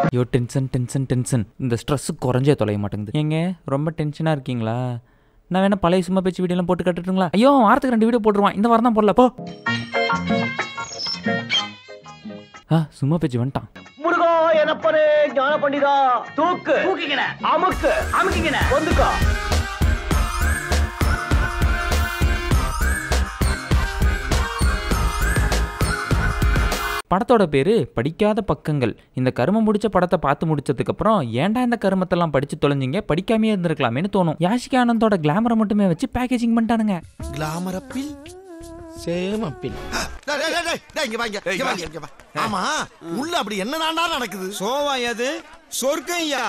ஐயோ tension tension tension. இந்த stress குறைஞ்சே தொலைய மாட்டேங்குது. ஏங்க ரொம்ப டென்ஷனாக இருக்கீங்களா? நான் வேணா பழைய சும்மா பேச்சு வீடியோலாம் போட்டு கட்டுட்டுங்களா? ஐயோ வாரத்துக்கு 2 வீடியோ போட்டுருவான். இந்த வாரம் தான் போடல போ. சும்மா பேச்சு வந்துட்டான். முருகா எனப்பனே ஞான பண்டிதா தூக்கு தூக்கிக்கின அமுக்கு அமுக்கிக்கின வந்துக்கோ. படத்தோட பேரு படிக்காத பக்கங்கள். இந்த கருமம் முடிச்ச படத்தை பார்த்து முடிச்சதுக்கு அப்புறம் ஏன்டா இந்த கருமத்தெல்லாம் படிச்சு தொலைஞ்சிங்க, படிக்காமே இருந்திருக்கலாமேன்னு தோணும். யாஷிகா ஆனந்தோட கிளாமரை மட்டுமே வச்சு பேக்கேஜிங் பண்ணிட்டானுங்க. கிளாமர் அப்பில் சேம் அப்பில். ஆமா உள்ள அப்படி என்னதான்டா நடக்குது? சோவாயது சொர்க்கையா.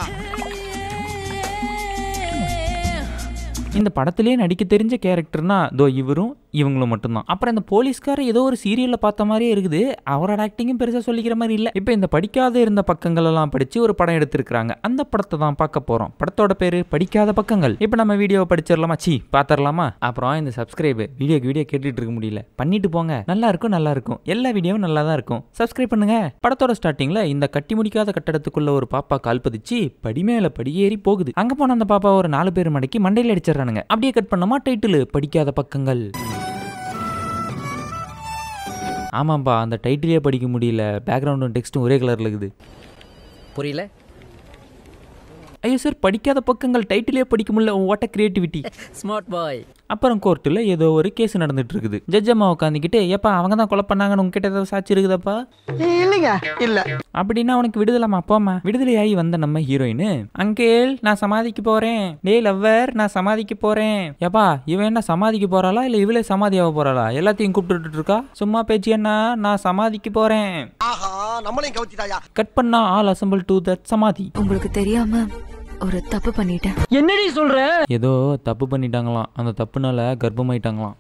இந்த படத்திலே நடிக்க தெரிஞ்ச கேரக்டர்னா தோ இவரும் இவங்களும் மட்டும்தான். அப்புறம் இந்த போலீஸ்கார ஏதோ ஒரு சீரியல்ல பார்த்த மாதிரியே இருக்குது. அவரோட ஆக்டிங்கும் பெருசா சொல்லிக்கிற மாதிரி இல்ல. இப்போ இந்த படிக்காத இருந்த பக்கங்கள் எல்லாம் படிச்சு ஒரு படம் எடுத்திருக்காங்க. அந்த படத்தை தான் பார்க்க போறோம். படத்தோட பேரு படிக்காத பக்கங்கள். இப்போ நம்ம வீடியோவை படிச்சிடலாமா? பாத்திரலாமா? அப்புறம் இந்த சப்ஸ்கிரைப் வீடியோ கேட்டுட்டு இருக்க முடியல, பண்ணிட்டு போங்க. நல்லா இருக்கும். எல்லா வீடியோவும் நல்லா தான் இருக்கும். சப்ஸ்கிரைப் பண்ணுங்க. படத்தோட ஸ்டார்டிங்ல இந்த கட்டி முடிக்காத கட்டடத்துக்குள்ள ஒரு பாப்பா கால் பதிச்சு படிமேல படியேறி போகுது. அங்க போன அந்த பாப்பா ஒரு 4 பேர் மடக்கி மண்டையில அடிச்சிடறானுங்க. அப்படியே கட் பண்ணமா டைட்டில் படிக்காத பக்கங்கள். ஆமாம்பா, அந்த டைட்டிலே படிக்க முடியல. பேக்ரவுண்டும் டெக்ஸ்ட்டும் ஒரே கலர்ல இருக்குது. புரியல? ஐயோ சார், படிக்காத பக்கங்கள் டைட்டிலே படிக்க முடியல. What a creativity. Smart boy. அப்புறம் கோர்ட்டில் ஏதோ ஒரு கேஸ் நடந்துட்டு இருக்குது. ஜட்ஜ் அம்மா உட்காந்துக்கிட்டு, ஏப்பா அவங்க தான் கொலை பண்ணாங்கன்னு உங்ககிட்ட ஏதாவது சாட்சி இருக்குதாப்பா? இல்லைங்க இல்ல. அப்படின்னா அவனுக்கு விடுதலாமா? அப்பாமா விடுதலையாகி வந்த நம்ம ஹீரோயின், அங்கேல் நான் சமாதிக்கு போறேன், டே லவ்வர் நான் சமாதிக்கு போறேன். ஏப்பா இவன் என்ன சமாதிக்கு போறாளா இல்ல இவளே சமாதியாக போறாளா? எல்லாத்தையும் கூப்பிட்டு இருக்கா. சும்மா பேச்சு என்ன, நான் சமாதிக்கு போறேன். கட் பண்ணா ஆல் அசம்பிள் டு தட் சமாதி. உங்களுக்கு தெரியாம ஒரு தப்பு பண்ணிட்டேன். என்னடி சொல்ற? ஏதோ தப்பு பண்ணிட்டாங்களாம். அந்த தப்புனால கர்ப்பமாயிட்டாங்களாம்.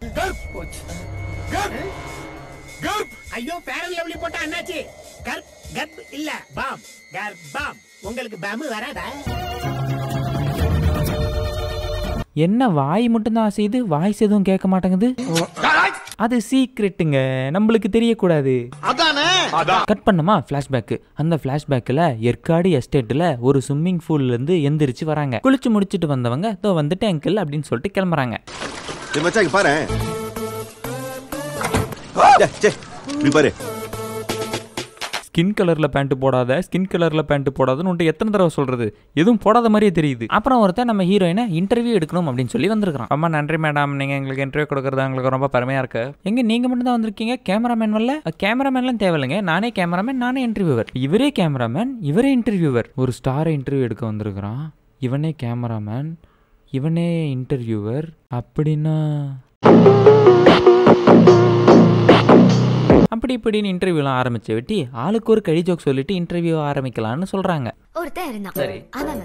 ஐயோ பேரல் லவ்லி போட்டா என்னாச்சு? கர்ப் இல்ல பாம். கர்ப்பம். உங்களுக்கு பாம்பு வராதா? என்ன வாய் மட்டும்தான் அசையுது, வாய்ஸ் எதுவும் கேட்க மாட்டேங்குது. அது சீக்ரெட்டுங்க, நம்மளுக்கு தெரியக்கூடாது. கட் பண்ணமா பிளாஷ்பேக். அந்த பிளாஷ்பேக்கில் ஏற்காடு எஸ்டேட்டில் ஒரு ஸ்விம்மிங் பூல்ல இருந்து எந்திரிச்சு வராங்க. குளிச்சு முடிச்சுட்டு வந்தவங்க இதோ வந்துட்டு அங்கிள் அப்படின்னு சொல்லிட்டு கிளம்புறாங்க. ஸ்கின் கலர்ல பேண்ட் போடாதுன்னு எத்தனை தடவை சொல்றது? எதுவும் போடாத மாதிரியே தெரியுது. அப்புறம் ஒருத்தர் நம்ம ஹீரோயினை இன்டர்வியூ எடுக்கணும் அப்படின்னு சொல்லி வந்திருக்கான். ரொம்ப நன்றி மேடம், நீங்க எங்களுக்கு இன்டர்வியூ கொடுக்கறது எங்களுக்கு ரொம்ப பெருமையா இருக்கு. எங்க நீங்க மட்டும் தான் வந்திருக்கீங்க, கேமராமேன் வரல? கேமராமேன்லாம் தேவையில்லைங்க, நானே கேமராமேன், நானே இன்டர்வியூவர். இவரே கேமராமேன், இவரே இன்டர்வியூவர். ஒரு ஸ்டாரை இன்டர்வியூ எடுக்க வந்திருக்கிறான். இவனே கேமராமேன், இவனே இன்டர்வியூவர். அப்படின்னா அப்படி இப்படின்னு இன்டர்வியூலாம் ஆரம்பிச்சு வெட்டி ஆளுக்கு ஒரு கடி ஜோக் சொல்லிட்டு இன்டர்வியூ ஆரம்பிக்கலாம்னு சொல்றாங்க. ஒருத்தன் இருந்தான். அவன்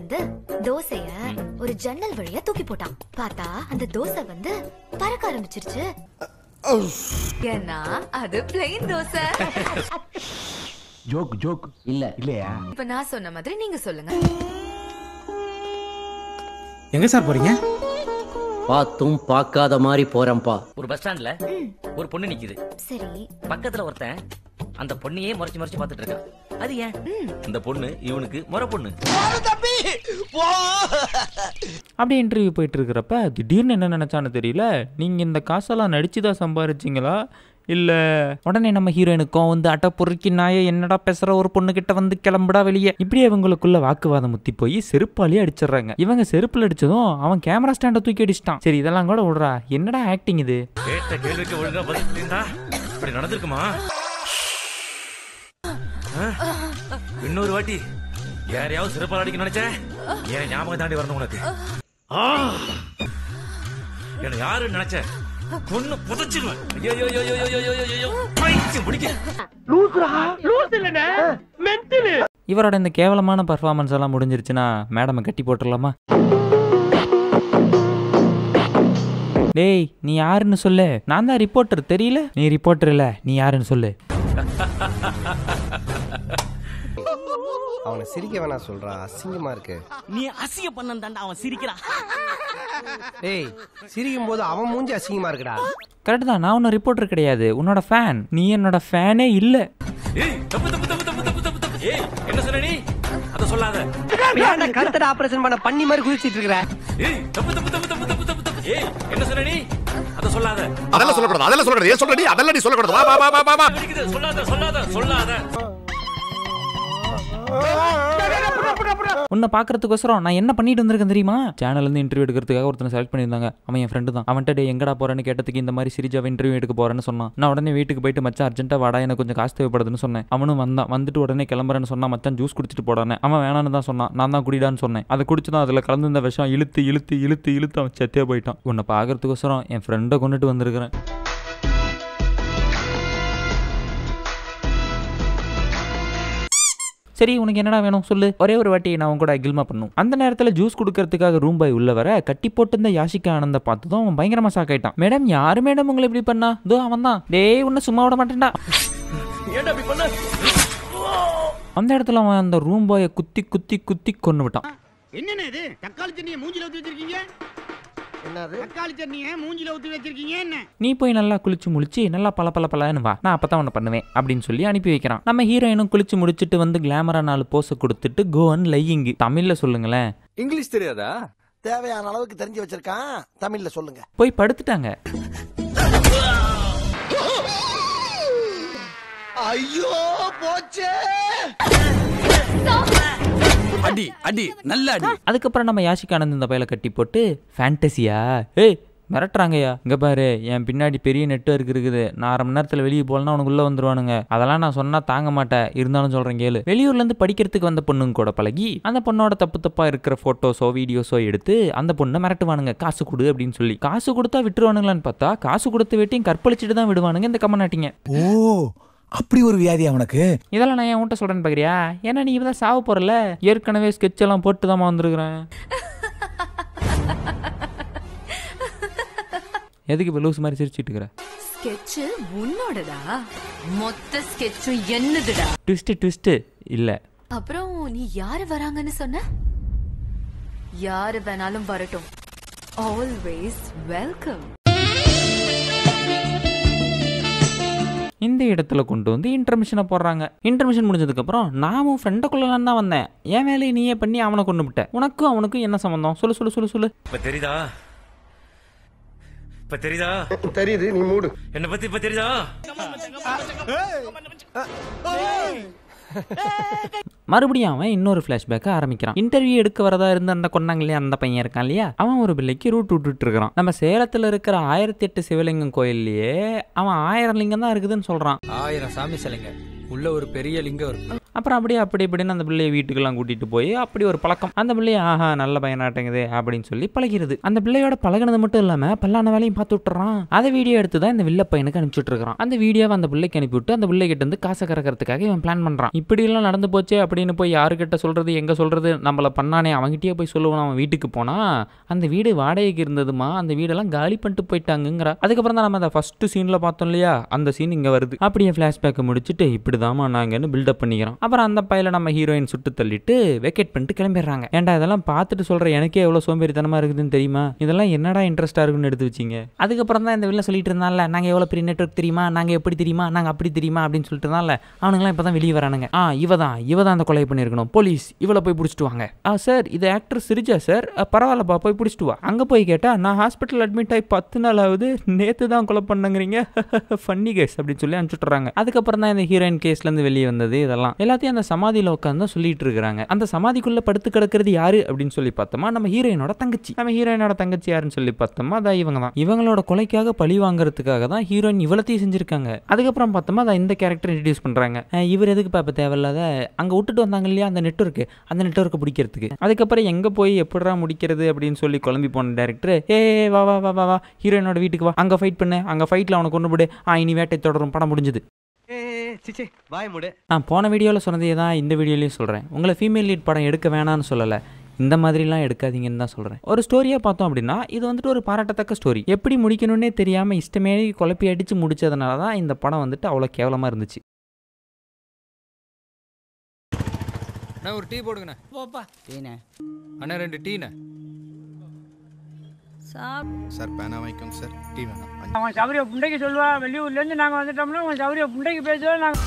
தோசைய ஒரு ஜன்னல் வழியா தூக்கி போட்டான். பார்த்தா அந்த தோசை பறக்க ஆரம்பிச்சிருச்சு. ஏன்னா அது பிளெயின் தோசை. ஜோக் இல்லையா? இப்ப நான் சொன்ன மாதிரி நீங்க சொல்லுங்க. எங்க சார் போறீங்க? பாத்தும் பார்க்காத மாதிரி போறேன்பா. ஒரு பஸ் ஸ்டாண்ட்ல ஒரு பொண்ணு நிக்குது. சரி. பக்கத்துல ஒருத்தன் அந்த பொண்ணையே முறைச்சு பார்த்துட்டு இருக்கான். அது ஏன்? இந்த பொண்ணு இவனுக்கு முறை பொண்ணு. அப்படியே இன்டர்வியூ போயிட்டு இருக்கிறப்ப திடீர்னு என்ன நினைச்சான்னு தெரியல, நீங்க இந்த காசெல்லாம் நடிச்சுதான் சம்பாரிச்சிங்களா இல்ல? உடனே நம்ம ஹீரோயினுக்கும் அட்டை பொறுக்கி நாய என்னடா பேசுற, ஒரு பொண்ணு கிட்ட கிளம்புடா வெளியே. இப்படியே இவங்களுக்குள்ள வாக்குவாதம் முத்தி போய் செருப்பாலேயே அடிச்சிடறாங்க. இவங்க செருப்புல அடிச்சதும் அவன் கேமரா ஸ்டாண்டை தூக்கி அடிச்சிட்டான். சரி இதெல்லாம் கூட விடுறா, என்னடா ஆக்டிங் இது? கேட்ட கேள்விக்கு ஒழுங்கா பதில் சொல்லிருந்தா இப்படி நடந்திருக்குமா? இன்னொரு வாட்டி யாரையாவது செருப்பால் அடிக்க நினைச்சேன், என் ஞாபகம் தாண்டி வரணும் உனக்கு. என்ன யாரு நினைச்ச? பொண்ணு புதைச்சிருவேன். இவரோட இந்த கேவலமான பர்ஃபார்மன்ஸ் எல்லாம் முடிஞ்சிருச்சுன்னா மேடம் கட்டி போட்டுடலாமா? டேய் நீ யாருன்னு சொல்லு. நான் தான் ரிப்போர்ட்டர், தெரியல? நீ ரிப்போர்ட்டர் இல்ல, நீ யாருன்னு சொல்லு. அவனை சிரிக்க வேணா சொல்றா, அசிங்கமா இருக்கு. நீ அசிங்க பண்ணந்தாண்டா அவன் சிரிக்கிறான். டேய் சிரிக்கும் போது அவன் மூஞ்சி அசிங்கமா இருக்குடா. கரெக்ட் தான், நான் ஒன்னும் ரிப்போர்ட்டர் கிடையாது, உன்னோட ஃபேன். நீ என்னோட ஃபேனே இல்ல. தப்பு ஏய் என்ன சொன்ன நீ அத சொல்லாத. ஏன்டா கருத்தட ஆபரேஷன் பண்ண பண்ணி மாதிரி குதிச்சிட்டு இருக்கற? ஏய் தப்பு தப்பு தப்பு தப்பு தப்பு தப்பு தப்பு. ஏய் என்ன சொன்ன நீ அத சொல்லாத. அதெல்லாம் சொல்லக்கூடாது, அதெல்லாம் சொல்லக்கூடாது. ஏன் சொல்ற நீ? அதெல்லாம் நீ சொல்லக்கூடாது. வா வா வா வா வா. சொல்லாத சொல்லாத சொல்லாத. உன்னை பாக்குறதுக்கோசரம் நான் என்ன பண்ணிட்டு வந்திருக்கேன் தெரியுமா? சேனல்ல இருந்து இன்டர்வியூ எடுக்கிறதுக்காக ஒருத்தனை செலக்ட் பண்ணியிருந்தாங்க. அவன் என் ஃப்ரெண்டு தான். அவன்கிட்ட டே எங்கடா போறேன்னு கேட்டதுக்கு இந்த மாதிரி சிரிஜாவை இன்டர்வியூ எடுக்க போறேன்னு சொன்னான். நான் உடனே வீட்டுக்கு போயிட்டு மச்சான் அர்ஜென்ட்டா வாடா, எனக்கு கொஞ்சம் காசு தேவைப்படுதுன்னு சொன்னேன். அவனும் வந்தான். வந்துட்டு உடனே கிளம்புறேன்னு சொன்னா மச்சான் ஜூஸ் குடிச்சிட்டு போடானே. அவன் வேணான்னு தான் சொன்னான். நான் தான் குடிடான்னு சொன்னேன். அதை குடிச்சுதான் அதுல கலந்து இந்த விஷம் இழுத்து இழுத்து இழுத்து இழுத்து அவன் செத்தே போயிட்டான். உன்னை பாக்குறதுக்கோசரம் என் ஃப்ரெண்டை கொண்டுட்டு வந்திருக்கிறேன். சரி உனக்கு என்னடா வேணும் சொல்லு. ஒரே ஒரு வாட்டி நான் அவன் கூட அகில்மா பண்ணும். அந்த நேரத்தில் ஜூஸ் கொடுக்கறதுக்காக ரூம் பாய் உள்ள வர கட்டி போட்டு யாஷிகா ஆனந்த பார்த்ததும் அவன் பயங்கரமா ஷாக் ஆயிட்டான். மேடம் யாரு மேடம் உங்களை இப்படி பண்ணா? தோ அவன் தான். டேய் உன்னை சும்மா விட மாட்டேன்டா. அந்த இடத்துல அவன் அந்த ரூம் பாயை குத்தி குத்தி குத்தி கொண்டு விட்டான். என்னென்ன இது தக்காளி சட்னியை மூஞ்சில ஊத்தி வச்சிருக்கீங்க? என்னது தக்காளி சட்னியை மூஞ்சில ஊத்தி வச்சிருக்கீங்க? என்ன நீ போய் நல்லா குளிச்சு முடிச்சு நல்லா பல வா, நான் அப்பதான் உன்னை பண்ணுவேன் அப்படின்னு சொல்லி அனுப்பி வைக்கிறான். நம்ம ஹீரோயினும் குளிச்சு முடிச்சுட்டு வந்து கிளாமரா 4 போஸை கொடுத்துட்டு கோ அண்ட் லையிங். தமிழ்ல சொல்லுங்களேன். இங்கிலீஷ் தெரியாதா? தேவையான அளவுக்கு தெரிஞ்சு வச்சிருக்கான். தமிழ்ல சொல்லுங்க. போய் படுத்துட்டாங்க. ஐயோ போச்சே. அடி அடி நல்ல அடி. அதுக்கப்புறம் நம்ம யாஷிகா ஆனந்த் இந்த பையில கட்டி போட்டு ஃபேண்டசியா ஏய் மிரட்டுறாங்கய்யா. இங்க பாரு என் பின்னாடி பெரிய நெட்வொர்க் இருக்குது. நான் 1/2 மணி நேரத்தில் வெளியே போகலன்னா உனக்கு உள்ள வந்துருவானுங்க. அதெல்லாம் நான் சொன்னா தாங்க மாட்டேன். இருந்தாலும் சொல்றேன் கேளு. வெளியூர்ல இருந்து படிக்கிறதுக்கு வந்த பொண்ணுங்க கூட பழகி அந்த பொண்ணோட தப்பா இருக்கிற போட்டோஸோ வீடியோஸோ எடுத்து அந்த பொண்ணை மிரட்டுவானுங்க. காசு கொடு அப்படின்னு சொல்லி. காசு கொடுத்தா விட்டுருவானுங்களான்னு பார்த்தா காசு கொடுத்து வெட்டியும் கற்பழிச்சுட்டு தான் விடுவானுங்க இந்த கம்மநாட்டிங்க. ஓ அப்படி ஒரு வியாதி அவனுக்கு. இதெல்லாம் நான் என் உன்ட்ட சொல்றேன்னு பாக்குறியா? ஏன்னா நீ இவதான் சாவ போறல. ஏற்கனவே ஸ்கெட்ச் எல்லாம் போட்டு தான் வந்திருக்கிறேன். எதுக்கு இப்ப லூஸ் மாதிரி சிரிச்சிட்டு இருக்கிற? ஸ்கெட்ச் உன்னோடடா. மொத்த ஸ்கெட்ச் என்னதுடா? ட்விஸ்ட் இல்ல. அப்புறம் நீ யாரு வராங்கன்னு சொன்ன? யாரு வேணாலும் வரட்டும். Always welcome. இந்த இடத்துல கொண்டு வந்து இன்டர்மிஷனை போடுறாங்க. இன்டர்மிஷன் முடிஞ்சதுக்கப்புறம் நாமும் ஃப்ரெண்டை கொள்ளலாம் தான் வந்தேன். என் வேலையை நீயே பண்ணி அவனை கொண்டு விட்ட. உனக்கும் அவனுக்கும் என்ன சம்பந்தம்? சொல்லு சொல்லு சொல்லு சொல்லு. இப்ப தெரியுதா? இப்ப தெரியுதா? தெரியுது, நீ மூடு. என்ன பத்தி இப்ப தெரியுதா? மறுபடியும் அவன் இன்னொரு பிளாஷ்பேக்க ஆரம்பிக்கிறான். இன்டர்வியூ எடுக்க வரதா இருந்து அந்த கொண்டாங்களே அந்த பையன் இருக்கான் இல்லையா, அவன் ஒரு பிள்ளைக்கு ரூட் விட்டுட்டு இருக்கிறான். நம்ம சேலத்துல இருக்கிற 1008 சிவலிங்கம் கோயில்லயே அவன் 1000 லிங்கம் தான் இருக்குதுன்னு சொல்றான். 1000 சாமி சிலைங்க உள்ள ஒரு பெரிய லிங்கம் இருக்கு. அப்புறம் அப்படி இப்படின்னு அந்த பிள்ளையை வீட்டுக்கெல்லாம் கூட்டிட்டு போய் அப்படி ஒரு பழக்கம். அந்த பிள்ளைய ஆஹா நல்ல பையனாட்டங்குது அப்படின்னு சொல்லி பழகிறது. அந்த பிள்ளையோட பழகினது மட்டும் இல்லாம பல்லான வேலையும் பார்த்து விட்டுறான். அதை வீடியோ எடுத்து தான் இந்த வில்ல பையனுக்கு அனுப்பிச்சுட்டு இருக்கான். அந்த வீடியோவை அந்த பிள்ளைக்கு அனுப்பிவிட்டு அந்த பிள்ளை கிட்ட இருந்து காசை கறக்கிறதுக்காக இவன் பிளான் பண்றான். இப்படி எல்லாம் நடந்து போச்சே அப்படின்னு போய் யாருக்கிட்ட சொல்றது, எங்க சொல்றது, நம்மள பண்ணானே அவங்கிட்டயே போய் சொல்லுவான். அவன் வீட்டுக்கு போனா அந்த வீடு வாடகைக்கு இருந்ததுமா, அந்த வீடெல்லாம் காலி பண்ணிட்டு போயிட்டாங்கிறா. அதுக்கப்புறம் தான் நம்ம அந்த ஃபர்ஸ்ட் சீன்ல பார்த்தோம் இல்லையா, அந்த சீன் இங்க வருது. அப்படியே பிளாஷ்பேக்கை முடிச்சுட்டு இப்படிதாமா நாங்கன்னு பில்டப் பண்ணிக்கிறோம். அப்புறம் அந்த பையில நம்ம ஹீரோயின் சுட்டு தள்ளிட்டு வெக்கேட் பண்ணிட்டு கிளம்பிடுறாங்க. ஏன்டா இதெல்லாம் பார்த்துட்டு சொல்ற எனக்கே எவ்வளவு சோம்பேறித்தனமா இருக்குதுன்னு தெரியுமா? இதெல்லாம் என்னடா இன்ட்ரெஸ்டா இருக்குன்னு எடுத்து வச்சிங்க. அதுக்கப்புறம் தான் இந்த வெளில சொல்லிட்டு இருந்தால, நாங்க எவ்வளவு பெரிய நெட்வொர்க் தெரியுமா, நாங்க எப்படி தெரியுமா, நாங்க அப்படி தெரியுமா அப்படின்னு சொல்லிட்டு இருந்தால, அவனுங்களாம் இப்பதான் வெளியே வரானுங்க. இவதான் அந்த கொலை பண்ணிருக்கணும், போலீஸ் இவளை போய் பிடிச்சிட்டு வாங்க. சார் இது ஆக்டர் சிரிஜா சார், பரவாயில்லப்பா போய் பிடிச்சிட்டு வா. அங்க போய் கேட்டா நான் ஹாஸ்பிட்டல் அட்மிட் ஆகி 10 நாள் ஆகுது, நேத்து தான் கொலை பண்ணுங்கிறீங்க, ஃபன்னி கேஸ் அப்படின்னு சொல்லி அனுப்பிச்சுட்றாங்க. அதுக்கப்புறம் தான் இந்த ஹீரோயின் கேஸ்ல இருந்து வெளியே வந்தது. இதெல்லாம் எல்லாத்தையும் அந்த சமாதியில உட்காந்து சொல்லிட்டு இருக்காங்க. அந்த சமாதிக்குள்ள படுத்து கிடக்கிறது யாரு அப்படின்னு சொல்லி பார்த்தோமா, நம்ம ஹீரோயினோட தங்கச்சி. நம்ம ஹீரோயினோட தங்கச்சி யாருன்னு சொல்லி பார்த்தோமா, அதான் இவங்க தான். இவங்களோட கொலைக்காக பழி வாங்குறதுக்காக தான் ஹீரோயின் இவ்வளத்தையும் செஞ்சிருக்காங்க. அதுக்கப்புறம் பார்த்தோமா அதை இந்த கேரக்டர் இன்ட்ரடியூஸ் பண்றாங்க. இவர் எதுக்கு பாப்ப தேவையில்லாத அங்க விட்டுட்டு வந்தாங்க இல்லையா அந்த நெட்வொர்க்கை பிடிக்கிறதுக்கு. அதுக்கப்புறம் எங்க போய் எப்படா முடிக்கிறது அப்படின்னு சொல்லி குழம்பி போன டைரக்டர், வா வா வா வா ஹீரோயினோட வீட்டுக்கு வா, அங்க ஃபைட் பண்ணு, அங்க ஃபைட்ல அவனை கொண்டு போடு, இனி வேட்டை தொடரும், படம் முடிஞ்சது. நான் போன வீடியோவில் சொன்னதே தான் இந்த வீடியோலையும் சொல்கிறேன். உங்களை ஃபீமேல் லீட் படம் எடுக்க வேணான்னு சொல்லலை, இந்த மாதிரிலாம் எடுக்காதீங்கன்னு தான் சொல்கிறேன். ஒரு ஸ்டோரியாக பார்த்தோம் அப்படின்னா இது வந்துட்டு ஒரு பாராட்டத்தக்க ஸ்டோரி. எப்படி முடிக்கணும்னே தெரியாமல் இஷ்டமே குழப்பி அடித்து முடிச்சதுனால தான் இந்த படம் வந்துட்டு அவ்வளோ கேவலமாக இருந்துச்சு. நான் ஒரு டீ போடுங்கண்ணே. போப்பா டீண்ணே. அண்ணா 2 டீண்ணே. சார் பேனா வாங்கிக்கோங்க சார், டீ வேணாம். அவன் சௌரிய புண்டைக்கு சொல்லுவா, வெளியூர்லேருந்து நாங்கள் வந்துட்டோம்னா அவன் சௌரிய புண்டைக்கு பேசுவோம். நாங்கள்